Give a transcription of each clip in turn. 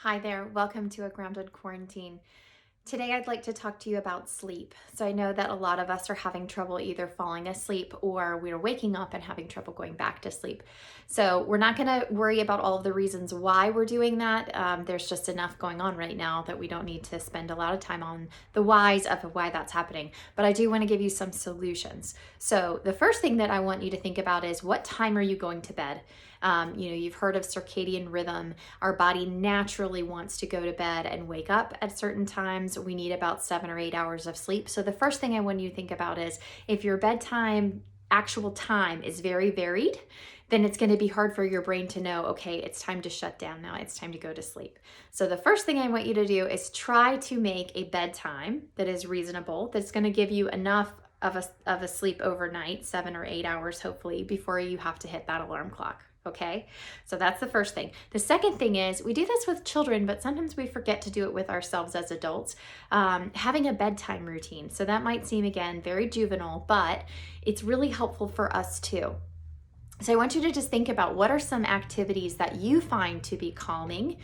Hi there, welcome to A Grounded Quarantine. Today I'd like to talk to you about sleep. So I know that a lot of us are having trouble either falling asleep or we're waking up and having trouble going back to sleep. So we're not going to worry about all of the reasons why we're doing that. There's just enough going on right now that we don't need to spend a lot of time on the whys of why that's happening. But I do want to give you some solutions. So the first thing that I want you to think about is, what time are you going to bed? You've heard of circadian rhythm. Our body naturally wants to go to bed and wake up at certain times. We need about 7 or 8 hours of sleep. So the first thing I want you to think about is, if your bedtime actual time is very varied, then it's going to be hard for your brain to know, okay, it's time to shut down now. It's time to go to sleep. So the first thing I want you to do is try to make a bedtime that is reasonable, that's going to give you enough of a sleep overnight, 7 or 8 hours, hopefully, before you have to hit that alarm clock. Okay, so that's the first thing. The second thing is, we do this with children, but sometimes we forget to do it with ourselves as adults. Having a bedtime routine. So that might seem, again, very juvenile, but it's really helpful for us too. So I want you to just think about, what are some activities that you find to be calming.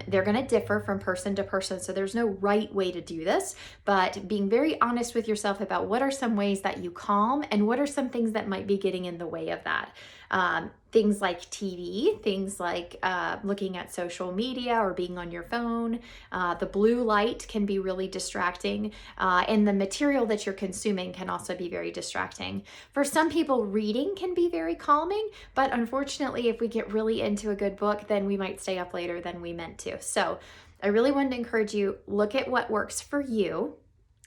They're going to differ from person to person, so there's no right way to do this, but being very honest with yourself about what are some ways that you calm and what are some things that might be getting in the way of that. Things like TV, things like looking at social media or being on your phone. The blue light can be really distracting, and the material that you're consuming can also be very distracting. For some people, reading can be very calming, but unfortunately, if we get really into a good book, then we might stay up later than we meant to. So I really wanted to encourage you, look at what works for you.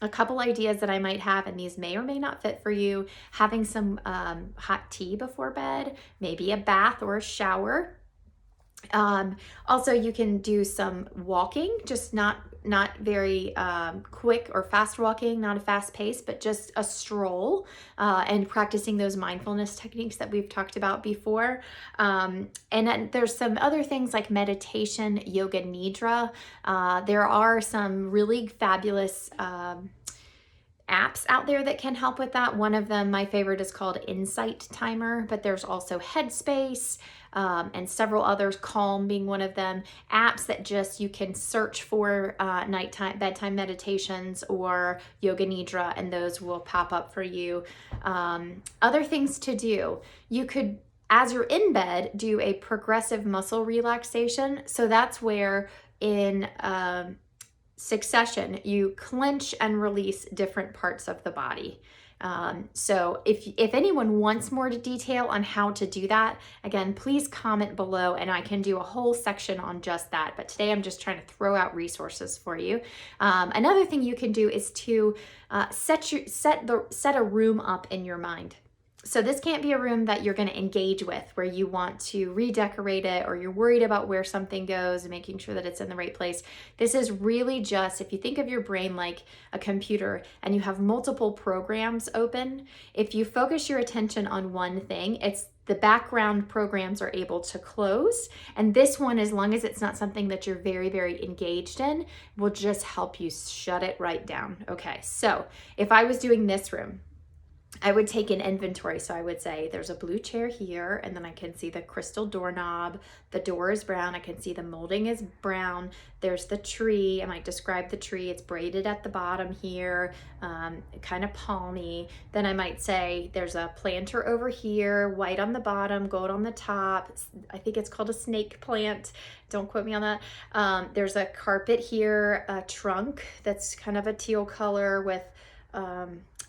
A couple ideas that I might have, and these may or may not fit for you: having some hot tea before bed, maybe a bath or a shower. Also, you can do some walking, just not very quick or fast walking, not a fast pace, but just a stroll, and practicing those mindfulness techniques that we've talked about before. And then there's some other things like meditation, yoga nidra. There are some really fabulous apps out there that can help with that. One of them, my favorite, is called Insight Timer, but there's also Headspace, and several others, Calm being one of them. Apps that just, you can search for bedtime meditations or yoga nidra, and those will pop up for you. Other things to do: you could, as you're in bed, do a progressive muscle relaxation. So that's where, in succession, you clench and release different parts of the body. So if anyone wants more detail on how to do that, again, please comment below and I can do a whole section on just that. But today I'm just trying to throw out resources for you. Another thing you can do is to set a room up in your mind. So this can't be a room that you're going to engage with, where you want to redecorate it, or you're worried about where something goes and making sure that it's in the right place. This is really just, if you think of your brain like a computer and you have multiple programs open, if you focus your attention on one thing, it's the background programs are able to close. And this one, as long as it's not something that you're very, very engaged in, will just help you shut it right down. Okay, so if I was doing this room, I would take an inventory. So I would say, there's a blue chair here, and then I can see the crystal doorknob. The door is brown. I can see the molding is brown. There's the tree. I might describe the tree. It's braided at the bottom here, kind of palmy. Then I might say, there's a planter over here, white on the bottom, gold on the top. I think it's called a snake plant. Don't quote me on that. There's a carpet here, a trunk that's kind of a teal color with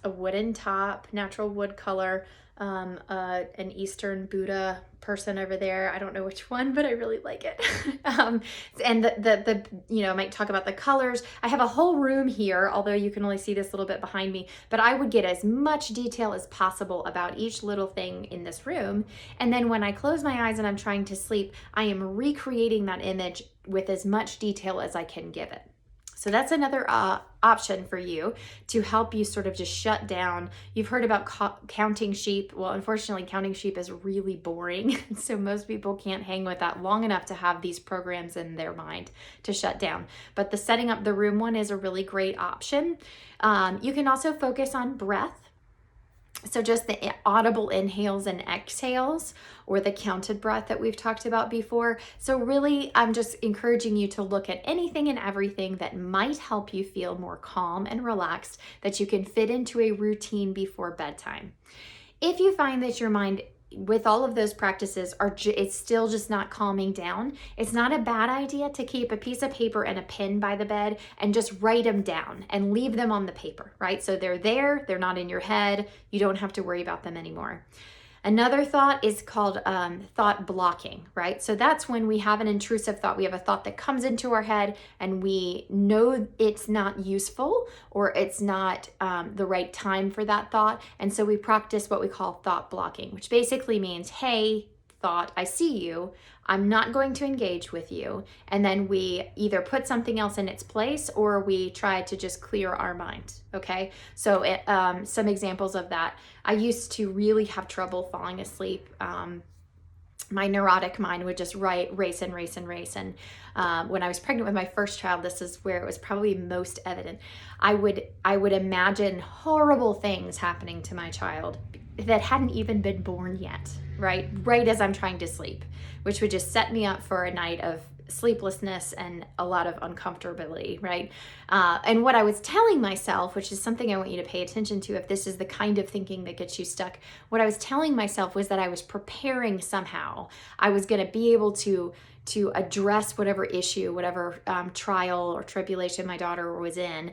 a wooden top, natural wood color, an Eastern Buddha person over there. I don't know which one, but I really like it. And I might talk about the colors. I have a whole room here, although you can only see this little bit behind me, but I would get as much detail as possible about each little thing in this room. And then when I close my eyes and I'm trying to sleep, I am recreating that image with as much detail as I can give it. So that's another option for you to help you sort of just shut down. You've heard about counting sheep. Well, unfortunately, counting sheep is really boring. So most people can't hang with that long enough to have these programs in their mind to shut down. But the setting up the room one is a really great option. You can also focus on breath. So just the audible inhales and exhales, or the counted breath that we've talked about before. So really, I'm just encouraging you to look at anything and everything that might help you feel more calm and relaxed, that you can fit into a routine before bedtime. If you find that your mind with all of those practices it's still just not calming down, it's not a bad idea to keep a piece of paper and a pen by the bed and just write them down and leave them on the paper, right? So they're there, they're not in your head, you don't have to worry about them anymore. Another thought is called thought blocking, right? So that's when we have an intrusive thought. We have a thought that comes into our head and we know it's not useful, or it's not the right time for that thought. And so we practice what we call thought blocking, which basically means, hey, thought, I see you, I'm not going to engage with you. And then we either put something else in its place, or we try to just clear our mind. Okay. So some examples of that. I used to really have trouble falling asleep. My neurotic mind would just race and race and race. And when I was pregnant with my first child, this is where it was probably most evident. I would imagine horrible things happening to my child that hadn't even been born yet, right as I'm trying to sleep, which would just set me up for a night of sleeplessness and a lot of uncomfortability, right? And what I was telling myself, which is something I want you to pay attention to if this is the kind of thinking that gets you stuck, what I was telling myself was that I was preparing somehow. I was going to be able to address whatever issue, whatever trial or tribulation my daughter was in,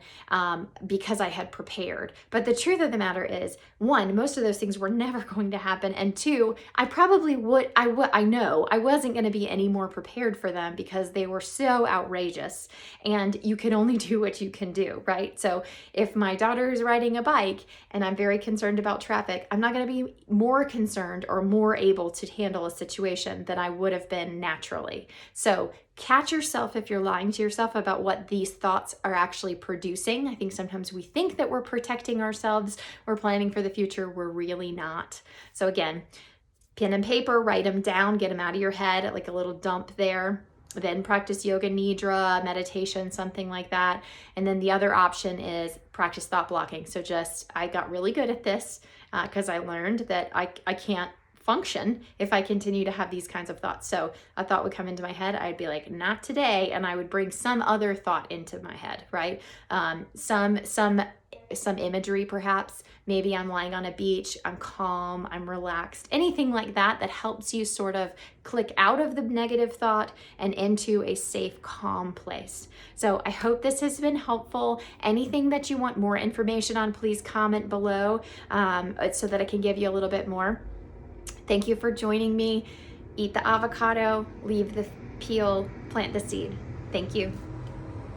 because I had prepared. But the truth of the matter is, one, most of those things were never going to happen. And two, I probably I know I wasn't going to be any more prepared for them because they were so outrageous. And you can only do what you can do, right? So if my daughter is riding a bike and I'm very concerned about traffic, I'm not going to be more concerned or more able to handle a situation than I would have been naturally. So catch yourself if you're lying to yourself about what these thoughts are actually producing. I think sometimes we think that we're protecting ourselves, we're planning for the future, we're really not. So again, pen and paper, write them down, get them out of your head, like a little dump there. Then practice yoga nidra, meditation, something like that. And then the other option is practice thought blocking. So I got really good at this because I learned that I can't function if I continue to have these kinds of thoughts. So a thought would come into my head, I'd be like, not today, and I would bring some other thought into my head, right? Some imagery perhaps. Maybe I'm lying on a beach, I'm calm, I'm relaxed, anything like that that helps you sort of click out of the negative thought and into a safe, calm place. So I hope this has been helpful. Anything that you want more information on, please comment below so that I can give you a little bit more. Thank you for joining me. Eat the avocado, leave the peel, plant the seed. Thank you.